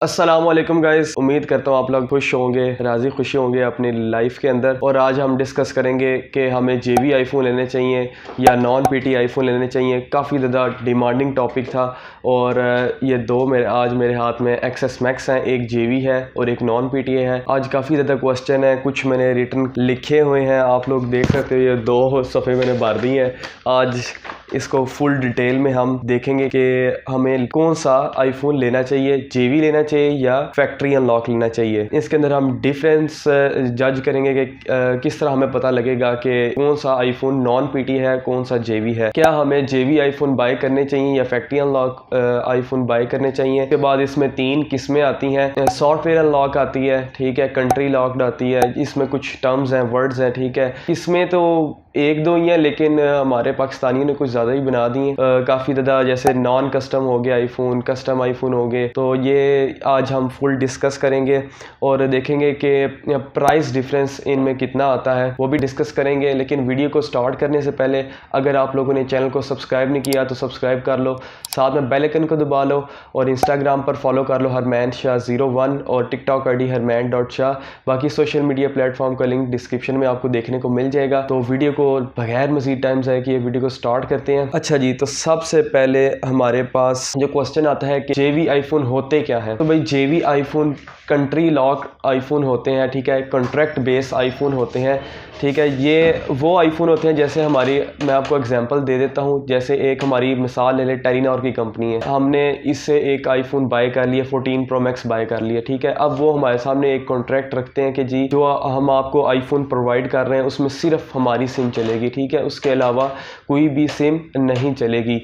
अस्सलाम वालेकुम गाइस, उम्मीद करता हूँ आप लोग खुश होंगे, राज़ी खुशी होंगे अपनी लाइफ के अंदर। और आज हम डिस्कस करेंगे कि हमें जेवी आईफोन लेने चाहिए या नॉन पीटी आईफोन लेने चाहिए। काफ़ी ज़्यादा डिमांडिंग टॉपिक था और ये दो आज मेरे हाथ में एक्सेस मैक्स हैं, एक जेवी है और एक नॉन पीटी है। आज काफ़ी ज़्यादा क्वेश्चन है, कुछ मैंने रिटर्न लिखे हुए हैं, आप लोग देख सकते हो, ये 2 सफ़े मैंने भर दी हैं। आज इसको फुल डिटेल में हम देखेंगे कि हमें कौन सा आईफोन लेना चाहिए, जेवी लेना चाहिए या फैक्ट्री अनलॉक लेना चाहिए। इसके अंदर हम डिफरेंस जज करेंगे कि किस तरह हमें पता लगेगा कि कौन सा आईफोन नॉन पीटी है, कौन सा जेवी है। क्या हमें जेवी आईफोन बाय करने चाहिए या फैक्ट्री अनलॉक आईफोन बाय करने चाहिए। उसके बाद इसमें 3 किस्में आती हैं। सॉफ्टवेयर अनलॉक आती है, ठीक है, कंट्री लॉक्ड आती है, इसमें कुछ टर्म्स हैं, वर्ड्स हैं, ठीक है। इसमें तो 1-2 ही हैं, लेकिन हमारे पाकिस्तानियों ने कुछ ज़्यादा ही बना दिए काफ़ी ज़्यादा, जैसे नॉन कस्टम हो गया आईफोन, कस्टम आईफोन हो गए। तो ये आज हम फुल डिस्कस करेंगे और देखेंगे कि प्राइस डिफरेंस इनमें कितना आता है, वो भी डिस्कस करेंगे। लेकिन वीडियो को स्टार्ट करने से पहले अगर आप लोगों ने चैनल को सब्सक्राइब नहीं किया तो सब्सक्राइब कर लो, साथ में बेल आइकन को दबा लो और इंस्टाग्राम पर फॉलो कर लो हरमैन शाह 01 और टिकटॉक आईडी हरमैन.शाह। बाकी सोशल मीडिया प्लेटफॉर्म का लिंक डिस्क्रिप्शन में आपको देखने को मिल जाएगा। तो वीडियो को बगैर मजीद टाइम जाए कि ये वीडियो को स्टार्ट करते हैं। अच्छा जी, तो सबसे पहले हमारे पास जो क्वेश्चन आता है कि जेवी आईफोन होते क्या है। तो भाई जेवी आईफोन कंट्री लॉक आईफोन होते हैं, ठीक है, कॉन्ट्रैक्ट बेस आईफोन होते हैं, ठीक है। ये वो आईफोन होते हैं, जैसे मैं आपको एग्जांपल दे देता हूँ। जैसे एक हमारी मिसाल ले ले, टेलीनॉर की कंपनी है, हमने इससे एक आईफोन बाय कर लिया, 14 प्रो मैक्स बाय कर लिया, ठीक है। अब वो हमारे सामने एक कॉन्ट्रैक्ट रखते हैं कि जी जो हम आपको आईफोन प्रोवाइड कर रहे हैं उसमें सिर्फ हमारी सिम चलेगी, ठीक है, उसके अलावा कोई भी सिम नहीं चलेगी।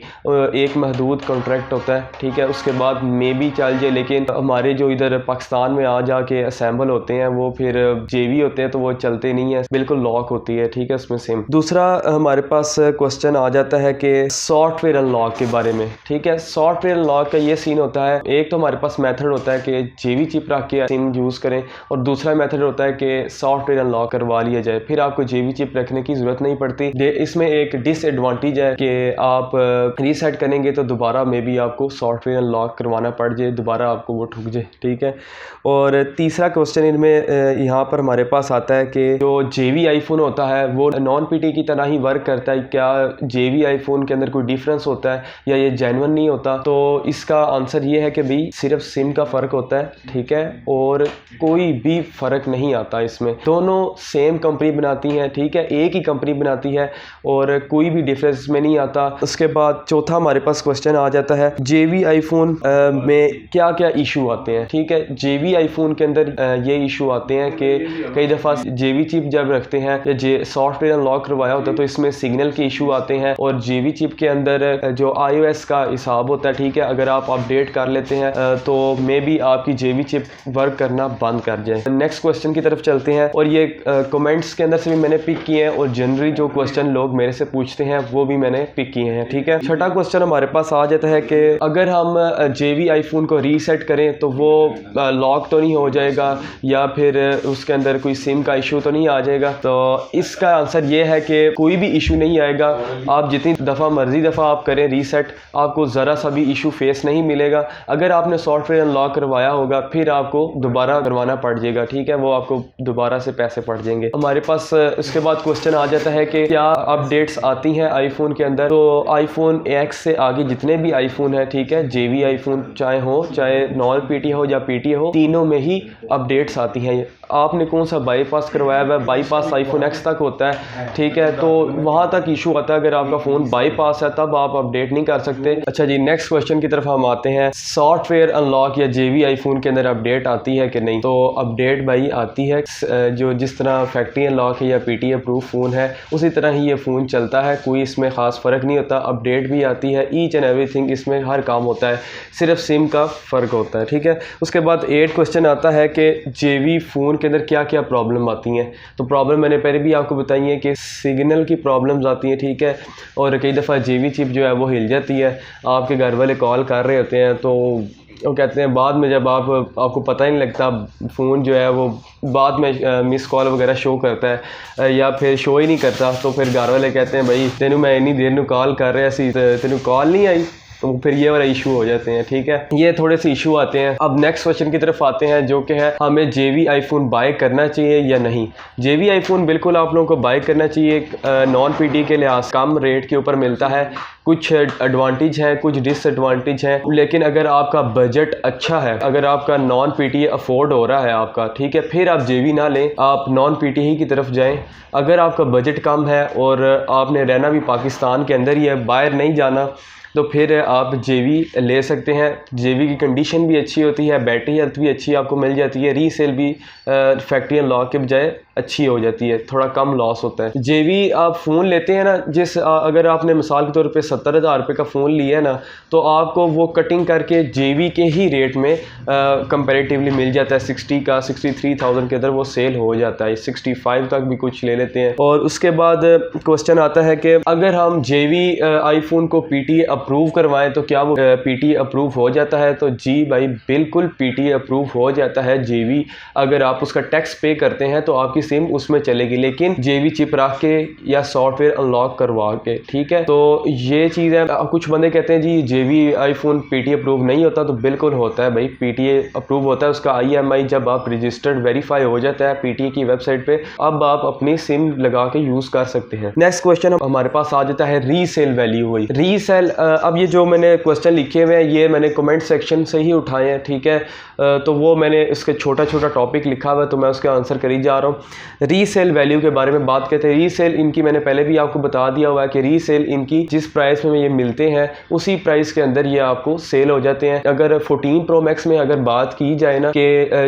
एक महदूद कॉन्ट्रैक्ट होता है, ठीक है। उसके बाद मे भी चल जाए, लेकिन हमारे जो इधर पाकिस्तान में आ जाके असेंबल होते हैं वो फिर जेवी होते हैं, तो वो चलते नहीं है, बिल्कुल लॉक होती है, ठीक है, उसमें सिम। दूसरा हमारे पास क्वेश्चन आ जाता है कि सॉफ्टवेयर अनलॉक के बारे में, ठीक है। सॉफ्टवेयर अनलॉक का ये सीन होता है, एक तो हमारे पास मेथड होता है कि जेवी चिप रख के सिम यूज़ करें, और दूसरा मेथड होता है कि सॉफ्टवेयर अनलॉक करवा लिया जाए, फिर आपको जेवी चिप रखने की ज़रूरत नहीं पड़ती। इसमें एक डिसएडवांटेज है कि आप रीसेट करेंगे तो दोबारा मे बी आपको सॉफ्टवेयर अनलॉक करवाना पड़ जाए, दोबारा आपको वो ठुक जाए, ठीक है। और तीसरा क्वेश्चन इनमें यहाँ पर हमारे पास आता है कि जो जेवी आईफोन होता है वो नॉन पीटी की तरह ही वर्क करता है, क्या जेवी आईफोन के अंदर कोई डिफरेंस होता है या ये जेन्युइन नहीं होता। तो इसका आंसर ये है कि भाई सिर्फ सिम का फ़र्क होता है, ठीक है, और कोई भी फ़र्क नहीं आता इसमें। दोनों सेम कंपनी बनाती हैं, ठीक है, एक ही कंपनी बनाती है और कोई भी डिफरेंस में नहीं आता। उसके बाद चौथा हमारे पास क्वेश्चन आ जाता है जेवी आईफोन में क्या क्या इशू आते हैं, ठीक है। जेवी आईफोन के अंदर ये इशू आते हैं कि कई दफ़ा जेवी चिप जब रखते हैं या सॉफ्टवेयर अनलॉक करवाया होता है तो इसमें सिग्नल के इशू आते हैं, और जेवी चिप के अंदर जो iOS का हिसाब होता है, ठीक है, अगर आप अपडेट कर लेते हैं तो मे बी आपकी जेवी चिप वर्क करना बंद कर जाए। नेक्स्ट क्वेश्चन की तरफ चलते हैं, और ये कमेंट्स के अंदर से भी मैंने पिक किए हैं और जनरली जो क्वेश्चन लोग मेरे से पूछते हैं वो भी मैंने पिक किए हैं, ठीक है। छठा क्वेश्चन हमारे पास आ जाता है कि अगर हम जेवी आईफोन को रीसेट करें तो वो लॉक तो नहीं हो जाएगा या फिर उसके अंदर कोई सिम का इशू तो नहीं आ जाएगा। तो इसका आंसर ये है कि कोई भी इशू नहीं आएगा। आप जितनी दफ़ा मर्जी दफ़ा आप करें रीसेट, आपको ज़रा सा भी इशू फेस नहीं मिलेगा। अगर आपने सॉफ्टवेयर अनलॉक करवाया होगा फिर आपको दोबारा करवाना पड़ जाएगा, ठीक है, वो आपको दोबारा से पैसे पड़ जाएंगे। हमारे पास उसके बाद क्वेश्चन आ जाता है कि क्या अपडेट्स आती हैं आईफोन के अंदर। तो आईफोन एक्स से आगे जितने भी आईफोन है, ठीक है, जेवी आईफोन चाहे हो चाहे नॉन पीटी हो या पीटी हो, तीनों में ही अपडेट्स आती हैं। आपने कौन सा बाईपास करवाया हुआ है, बाईपास आईफोन एक्स तक होता है, ठीक है, तो वहाँ तक इशू आता है। अगर आपका फ़ोन बाईपास है तब आप अपडेट नहीं कर सकते। अच्छा जी, नेक्स्ट क्वेश्चन की तरफ हम आते हैं, सॉफ्टवेयर अनलॉक या जेवी आईफोन के अंदर अपडेट आती है कि नहीं। तो अपडेट भाई आती है, जो जिस तरह फैक्ट्री अनलॉक है या पीटी अप्रूव फ़ोन है उसी तरह ही ये फ़ोन चलता है, कोई इसमें ख़ास फ़र्क नहीं होता। अपडेट भी आती है, ईच एंड एवरीथिंग इसमें हर काम होता है, सिर्फ सिम का फ़र्क होता है, ठीक है। उसके बाद 8 क्वेश्चन आता है कि जेवी फ़ोन के अंदर क्या क्या प्रॉब्लम आती हैं। तो प्रॉब्लम मैंने पहले भी आपको बताई है कि सिग्नल की प्रॉब्लम्स आती हैं, ठीक है, और कई दफ़ा जेवी चिप जो है वो हिल जाती है। आपके घर वाले कॉल कर रहे होते हैं तो वो कहते हैं बाद में, जब आपको पता ही नहीं लगता, फ़ोन जो है वो बाद में मिस कॉल वगैरह शो करता है या फिर शो ही नहीं करता, तो फिर घर वाले कहते हैं भाई तेनू मैं इन्नी देर नू कॉल कर रहा सी, तेनू कॉल नहीं आई, तो फिर ये वाला इशू हो जाते हैं। ठीक है, ये थोड़े से इशू आते हैं। अब नेक्स्ट क्वेश्चन की तरफ आते हैं, जो कि है हमें JV आईफोन बाय करना चाहिए या नहीं। JV आईफोन बिल्कुल आप लोगों को बाय करना चाहिए। नॉन PT के लिहाज कम रेट के ऊपर मिलता है, कुछ एडवांटेज हैं, कुछ डिसएडवांटेज हैं, लेकिन अगर आपका बजट अच्छा है, अगर आपका नॉन PT अफोर्ड हो रहा है आपका, ठीक है, फिर आप JV ना लें, आप नॉन PT ही की तरफ जाएं। अगर आपका बजट कम है और आपने रहना भी पाकिस्तान के अंदर ही है, बाहर नहीं जाना, तो फिर आप JV ले सकते हैं। JV की कंडीशन भी अच्छी होती है, बैटरी हेल्थ भी अच्छी आपको मिल जाती है, रीसेल भी फैक्ट्री अनलॉक के बजाय अच्छी हो जाती है, थोड़ा कम लॉस होता है। JV आप फ़ोन लेते हैं ना, अगर आपने मिसाल के तौर पे 70,000 रुपये का फ़ोन लिया है ना, तो आपको वो कटिंग करके JV के ही रेट में कंपैरेटिवली मिल जाता है। 60 का 63,000 के अंदर वो सेल हो जाता है, 65 तक भी कुछ ले लेते हैं। और उसके बाद क्वेश्चन आता है कि अगर हम JV आईफोन को PT अप्रूव करवाएं तो क्या वो PT अप्रूव हो जाता है। तो जी भाई, बिल्कुल PT अप्रूव हो जाता है JV। अगर आप उसका टैक्स पे करते हैं तो आपकी सिम उसमें चलेगी, लेकिन JV चिप रख के या सॉफ्टवेयर अनलॉक करवा के। ठीक है, तो ये चीज़ है। कुछ बंदे कहते हैं जी JV आईफोन PT अप्रूव नहीं होता, तो बिल्कुल होता है भाई, PT अप्रूव होता है। उसका IMI जब आप रजिस्टर्ड वेरीफाई हो जाता है PT की वेबसाइट पे, अब आप अपनी सिम लगा के यूज़ कर सकते हैं। नेक्स्ट क्वेश्चन हमारे पास आ जाता है रीसेल वैल्यू हुई। रीसेल, अब ये जो मैंने क्वेश्चन लिखे हुए हैं ये मैंने कमेंट सेक्शन से ही उठाए हैं। ठीक है, तो वो मैंने इसके छोटा छोटा टॉपिक लिखा हुआ है, तो मैं उसका आंसर कर ही जा रहा हूँ। रीसेल वैल्यू के बारे में बात करते हैं। रीसेल इनकी मैंने पहले भी आपको बता दिया हुआ है कि रीसेल इनकी जिस प्राइस में ये मिलते हैं उसी प्राइस के अंदर ये आपको सेल हो जाते हैं। अगर 14 Pro Max में अगर बात की जाए ना कि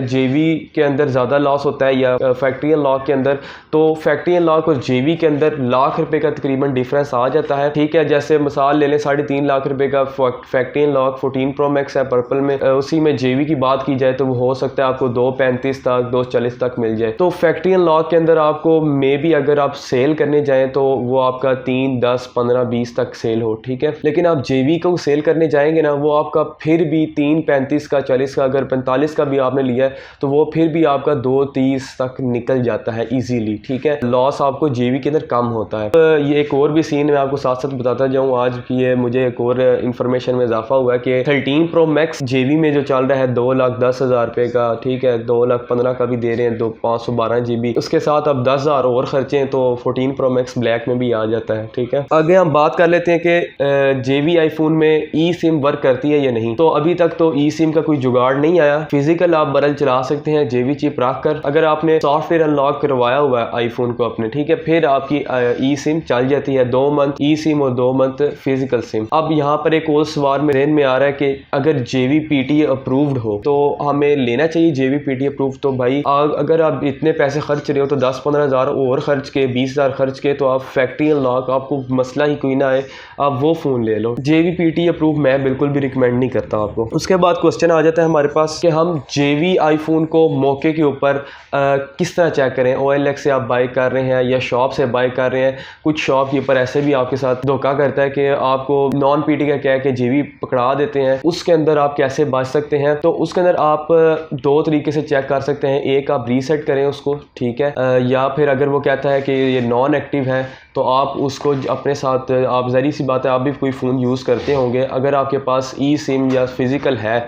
JV के अंदर ज़्यादा लॉस होता है या फैक्ट्री अनलॉक के अंदर, तो फैक्ट्री अनलॉक और JV के अंदर लाख रुपए का तकरीबन डिफरेंस आ जाता है। ठीक है, जैसे मिसाल ले लें 3.5 लाख रुपए का फैक्ट्री अनलॉक 14 Pro Max है पर्पल में, उसी में JV की बात की जाए तो वो हो सकता है आपको 2.35 तक 2.40 तक मिल जाए। तो फैक्ट्री अनलॉक के अंदर आपको मे भी अगर आप सेल करने जाएं तो वो आपका 3, 10, 15, 20 तक सेल हो। ठीक है, लेकिन आप JV को सेल करने जाएंगे ना, वो आपका फिर भी 3.35 का 40 का, अगर 45 का भी आपने लिया है तो वो फिर भी आपका 2.30 तक निकल जाता है इजीली। ठीक है, लॉस आपको JV के अंदर कम होता है। ये एक और भी सीन मैं आपको साथ साथ बताता जाऊँ आज की, ये मुझे एक और इन्फॉर्मेशन में इजाफा हुआ है कि 13 Pro Max JV में जो चल रहा है 2,10,000 रुपये का, ठीक है, 2,15,000 का भी दे रहे हैं, 512 GB, उसके साथ अब 10,000 और खर्चे तो 14 Pro Max ब्लैक में भी आ जाता है। ठीक है, आगे हम बात कर लेते हैं कि JV आईफोन में eSIM वर्क करती है या नहीं। तो अभी तक तो eSIM का कोई जुगाड़ नहीं आया। फिजिकल आप बरल चला सकते हैं JV चिप रख कर, अगर आपने सॉफ्टवेयर अनलॉक करवाया हुआ है आईफोन को अपने, ठीक है, फिर आपकी eSIM चल जाती है। 2 मंथ eSIM और 2 मंथ फिजिकल सिम। अब यहाँ पर एक और सवाल मेरे में आ रहा है कि अगर JV PT अप्रूव्ड हो तो हमें लेना चाहिए JV PT अप्रूव। तो भाई अगर आप इतने पैसे खर्च रहे हो तो 10-15 हज़ार और खर्च के 20 हज़ार खर्च के, तो आप फैक्ट्री अनलॉक, आपको मसला ही कोई ना आए, आप वो फ़ोन ले लो। JV PT अप्रूव मैं बिल्कुल भी रिकमेंड नहीं करता आपको। उसके बाद क्वेश्चन आ जाता है हमारे पास कि हम JV आईफोन को मौके के ऊपर किस तरह चेक करें। OLX से आप बाय कर रहे हैं या शॉप से बाय कर रहे हैं। कुछ शॉपकीपर ऐसे भी आपके साथ धोखा करता है कि आपको नॉन PT का कह के JV पकड़ा देते हैं। उसके अंदर आप कैसे बच सकते हैं, तो उसके अंदर आप 2 तरीके से चेक कर सकते हैं। एक, आप रीसेट करें उसको, ठीक है, या फिर अगर वो कहता है कि ये नॉन एक्टिव है तो आप उसको अपने साथ, आप ज़री सी बात है आप भी कोई फ़ोन यूज़ करते होंगे, अगर आपके पास eSIM या फिज़िकल है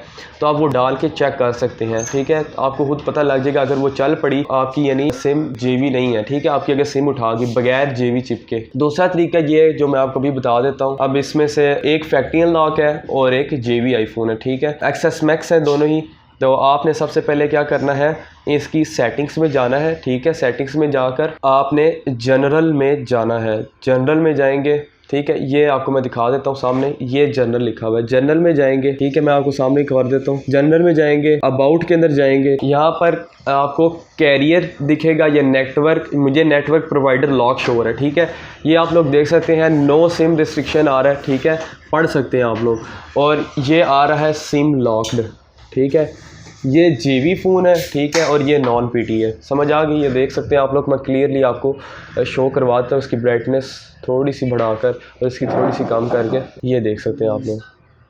तो आप वो डाल के चेक कर सकते हैं। ठीक है, आपको खुद पता लग जाएगा अगर वो चल पड़ी आपकी, यानी सिम JV नहीं है। ठीक है, आपकी अगर सिम उठा गई बगैर JV चिप के। दूसरा तरीका ये जो मैं आपको भी बता देता हूँ। अब इसमें से एक फैक्ट्री अनलॉक है और एक JV आईफोन है। ठीक है, XS Max है दोनों ही। तो आपने सबसे पहले क्या करना है, इसकी सेटिंग्स में जाना है। ठीक है, सेटिंग्स में जाकर आपने जनरल में जाना है। जनरल में जाएंगे, ठीक है, ये आपको मैं दिखा देता हूँ सामने, ये जनरल लिखा हुआ है। जनरल में जाएंगे, ठीक है, मैं आपको सामने कर देता हूँ। जनरल में जाएंगे, अबाउट के अंदर जाएंगे, यहाँ पर आपको कैरियर दिखेगा या नेटवर्क, मुझे नेटवर्क प्रोवाइडर लॉक शो हो रहा है। ठीक है, ये आप लोग देख सकते हैं, नो सिम रिस्ट्रिक्शन आ रहा है। ठीक है, पढ़ सकते हैं आप लोग। और ये आ रहा है सिम लॉक्ड। ठीक है, ये JV फ़ोन है। ठीक है, और ये नॉन PT है। समझ आ गई, ये देख सकते हैं आप लोग। मैं क्लियरली आपको शो करवाता हूँ, उसकी ब्राइटनेस थोड़ी सी बढ़ाकर और इसकी थोड़ी सी कम करके, ये देख सकते हैं आप लोग।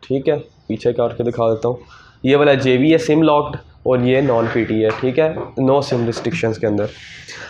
ठीक है, पीछे करके दिखा देता हूँ। ये वाला JV है सिम लॉक्ड और ये नॉन पीटी है, ठीक है, नो सिम रिस्ट्रिक्शंस के अंदर।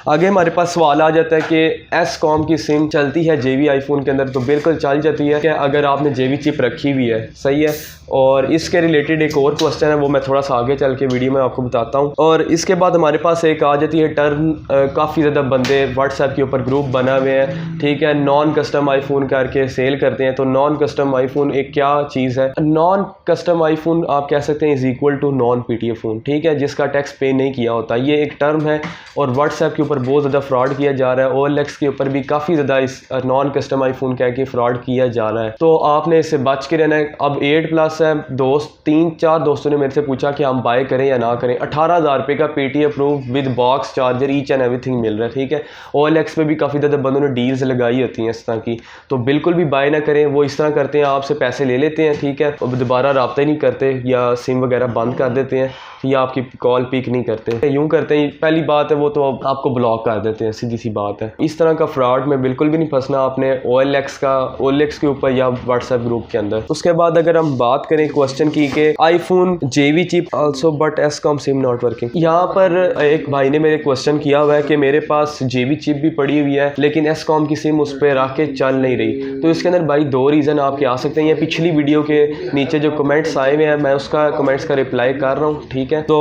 आगे हमारे पास सवाल आ जाता है कि एसकॉम की सिम चलती है जेवी आईफोन के अंदर? तो बिल्कुल चल जाती है कि अगर आपने जेवी चिप रखी हुई है, सही है। और इसके रिलेटेड एक और क्वेश्चन है, वो मैं थोड़ा सा आगे चल के वीडियो में आपको बताता हूँ। और इसके बाद हमारे पास एक आ जाती है टर्म, काफ़ी ज़्यादा बंदे व्हाट्सएप के ऊपर ग्रुप बना हुए हैं, ठीक है, नॉन कस्टम आईफोन करके सेल करते हैं। तो नॉन कस्टम आईफोन एक क्या चीज़ है? नॉन कस्टम आईफोन आप कह सकते हैं is equal to non PTA phone, ठीक है, जिसका टैक्स पे नहीं किया होता। ये एक टर्म है और व्हाट्सएप के ऊपर बहुत ज़्यादा फ्रॉड किया जा रहा है। OLX के ऊपर भी काफ़ी ज़्यादा इस नॉन कस्टम आईफोन कह के फ्रॉड किया जा रहा है। तो आपने इससे बच के रहना है। अब 8+ है, दोस्त 3-4 दोस्तों ने मेरे से पूछा कि हम बाय करें या ना करें। 18,000 रुपये का PTA approve with box charger each and everything मिल रहा है, ठीक है। OLX पे भी काफ़ी ज़्यादा बंदों ने डील्स लगाई होती हैं इस तरह की, तो बिल्कुल भी बाय ना करें। वो इस तरह करते हैं, आपसे पैसे ले लेते हैं, ठीक है, अब दोबारा रब्ता ही नहीं करते या सिम वगैरह बंद कर देते हैं या आपकी कॉल पिक नहीं करते, यूँ करते हैं। पहली बात है वो तो आपको ब्लॉक कर देते हैं, सीधी सी बात है। इस तरह का फ्रॉड में बिल्कुल भी नहीं फंसना आपने OLX के ऊपर या व्हाट्सएप ग्रुप के अंदर। उसके बाद अगर हम बात करें क्वेश्चन की कि iPhone JV chip also but SCOM sim not working, यहाँ पर एक भाई ने मेरे क्वेश्चन किया हुआ है कि मेरे पास जेवी चिप भी पड़ी हुई है लेकिन एसकॉम की सिम उस पर रख के चल नहीं रही। तो इसके अंदर भाई 2 रीज़न आपके आ सकते हैं। ये पिछली वीडियो के नीचे जो कमेंट्स आए हुए हैं, मैं उसका कमेंट्स का रिप्लाई कर रहा हूँ, ठीक है। तो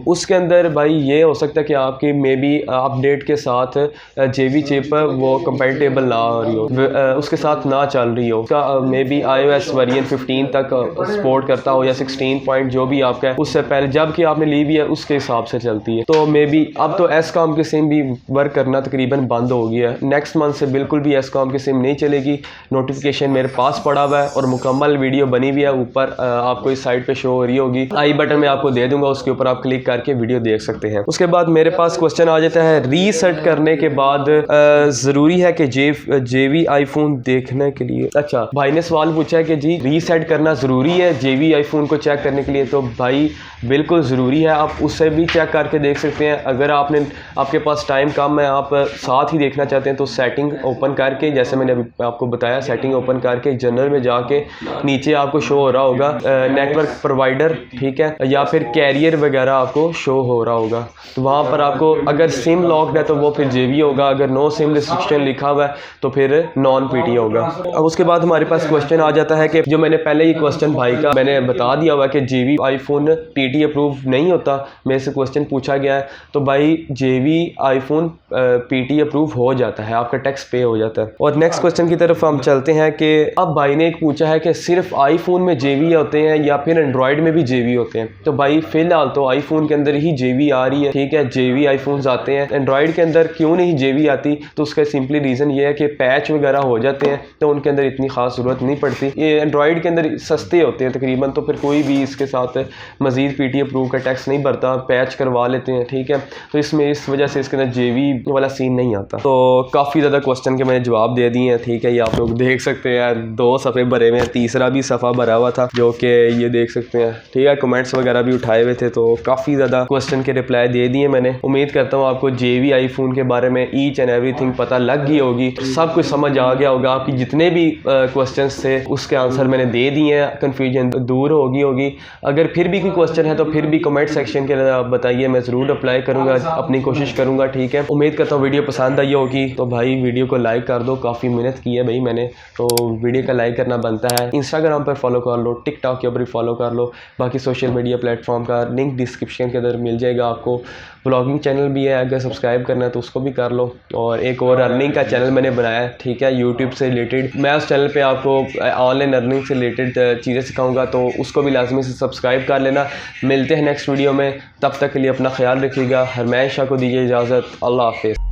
उसके अंदर भाई ये हो सकता है कि आपकी मे बी अपडेट के साथ जेवी चिप वो कंपेटेबल ना हो रही हो, उसके साथ ना चल रही हो, उसका मे बी iOS वर्जन 15 तक सपोर्ट करता हो या 16 पॉइंट जो भी आपका है, उससे पहले जब कि आपने ली हुई है उसके हिसाब से चलती है। तो मे बी अब तो एसकॉम की सिम भी वर्क करना तकरीबन बंद हो गया है। नेक्स्ट मंथ से बिल्कुल भी एसकॉम की सिम नहीं चलेगी। नोटिफिकेशन मेरे पास पड़ा हुआ है और मुकम्मल वीडियो बनी हुई है, ऊपर आपको इस साइड पे शो हो रही होगी, आई बटन में आपको दे दूंगा, उसके ऊपर आप क्लिक करके वीडियो देख सकते हैं। उसके बाद मेरे पास क्वेश्चन आ जाता है, रीसेट करने के बाद ज़रूरी है कि जेवी आईफोन देखने के लिए? अच्छा, भाई ने सवाल पूछा है कि जी रीसेट करना ज़रूरी है जेवी आईफोन को चेक करने के लिए? तो भाई बिल्कुल ज़रूरी है, आप उससे भी चेक करके देख सकते हैं। अगर आपके पास टाइम कम है, आप साथ ही देखना चाहते हैं, तो सेटिंग ओपन करके, जैसे मैंने अभी आपको बताया, सेटिंग ओपन करके जनरल में जाके नीचे आपको शो हो रहा होगा नेटवर्क प्रोवाइडर, ठीक है, या फिर कैरियर वगैरह आपको शो हो रहा होगा। तो वहाँ पर आपको अगर सिम लॉक्ड है तो वो फिर जेवी होगा, अगर नो सिम रिस्ट्रिक्शन लिखा हुआ है तो फिर नॉन पीटी होगा। अब उसके बाद हमारे पास क्वेश्चन आ जाता है कि जो मैंने पहले ही क्वेश्चन भाई का मैंने बता दिया हुआ कि जेवी आईफोन पीटी अप्रूव नहीं होता, मेरे से क्वेश्चन पूछा गया है। तो भाई जेवी आईफोन पीटी अप्रूव हो जाता है, आपका टैक्स पे हो जाता है। और नेक्स्ट क्वेश्चन की तरफ हम चलते हैं कि अब भाई ने एक पूछा है कि सिर्फ आईफोन में जेवी होते हैं या फिर एंड्रॉयड में भी जेवी होते हैं? तो भाई फिलहाल तो आईफोन के अंदर ही जेवी आ रही है, ठीक है, जेवी आईफोन्स आते हैं। एंड्रॉयड के अंदर क्यों नहीं जेवी आती? तो उसका सिंपली रीज़न ये है कि पैच वगैरह हो जाते हैं, तो उनके अंदर इतनी खास ज़रूरत नहीं पड़ती। ये एंड्रॉयड के अंदर सस्ते होते हैं तकरीबन, तो फिर कोई भी इसके साथ मज़ीद पीटी अप्रूव का टैक्स नहीं भरता, पैच करवा लेते हैं, ठीक है। तो इसमें इस वजह से इसके अंदर जेवी वाला सीन नहीं आता। तो काफ़ी ज़्यादा क्वेश्चन के मैंने जवाब दे दिए हैं, ठीक है, ये आप लोग देख सकते हैं। 2 सफ़े भरे हुए हैं, तीसरा भी सफ़ा भरा हुआ था जो कि ये देख सकते हैं, ठीक है। कमेंट्स वगैरह भी उठाए हुए थे, तो काफ़ी ज़्यादा क्वेश्चन के रिप्लाई दे दिए मैंने। उम्मीद करता हूँ आपको जेवी आईफोन के बारे में ईच एंड एवरीथिंग पता लग गई होगी, सब कुछ समझ आ गया होगा। आपकी जितने भी क्वेश्चंस थे उसके आंसर मैंने दे दिए हैं, कन्फ्यूजन दूर होगी। अगर फिर भी कोई क्वेश्चन है तो फिर भी कमेंट सेक्शन के अंदर आप बताइए, मैं ज़रूर अप्लाई करूँगा, अपनी कोशिश करूँगा, ठीक है। उम्मीद करता हूँ वीडियो पसंद आई होगी। तो भाई वीडियो को लाइक कर दो, काफ़ी मेहनत की है भाई मैंने, तो वीडियो का लाइक करना बनता है। इंस्टाग्राम पर फॉलो कर लो, टिकटॉक के ऊपर भी फॉलो कर लो, बाकी सोशल मीडिया प्लेटफॉर्म का लिंक डिस्क्रिप्शन के अंदर मिल जाएगा आपको। ब्लॉगिंग चैनल भी है, अगर सब्सक्राइब करना है तो उसको भी कर लो। और एक और अर्निंग का चैनल मैंने बनाया है, ठीक है, यूट्यूब से रिलेटेड। मैं उस चैनल पे आपको ऑनलाइन अर्निंग से रिलेटेड चीज़ें सिखाऊंगा, तो उसको भी लाजमी से सब्सक्राइब कर लेना। मिलते हैं नेक्स्ट वीडियो में, तब तक के लिए अपना ख्याल रखिएगा। हरमैन शाह को दीजिए इजाज़त। अल्लाह हाफिज़।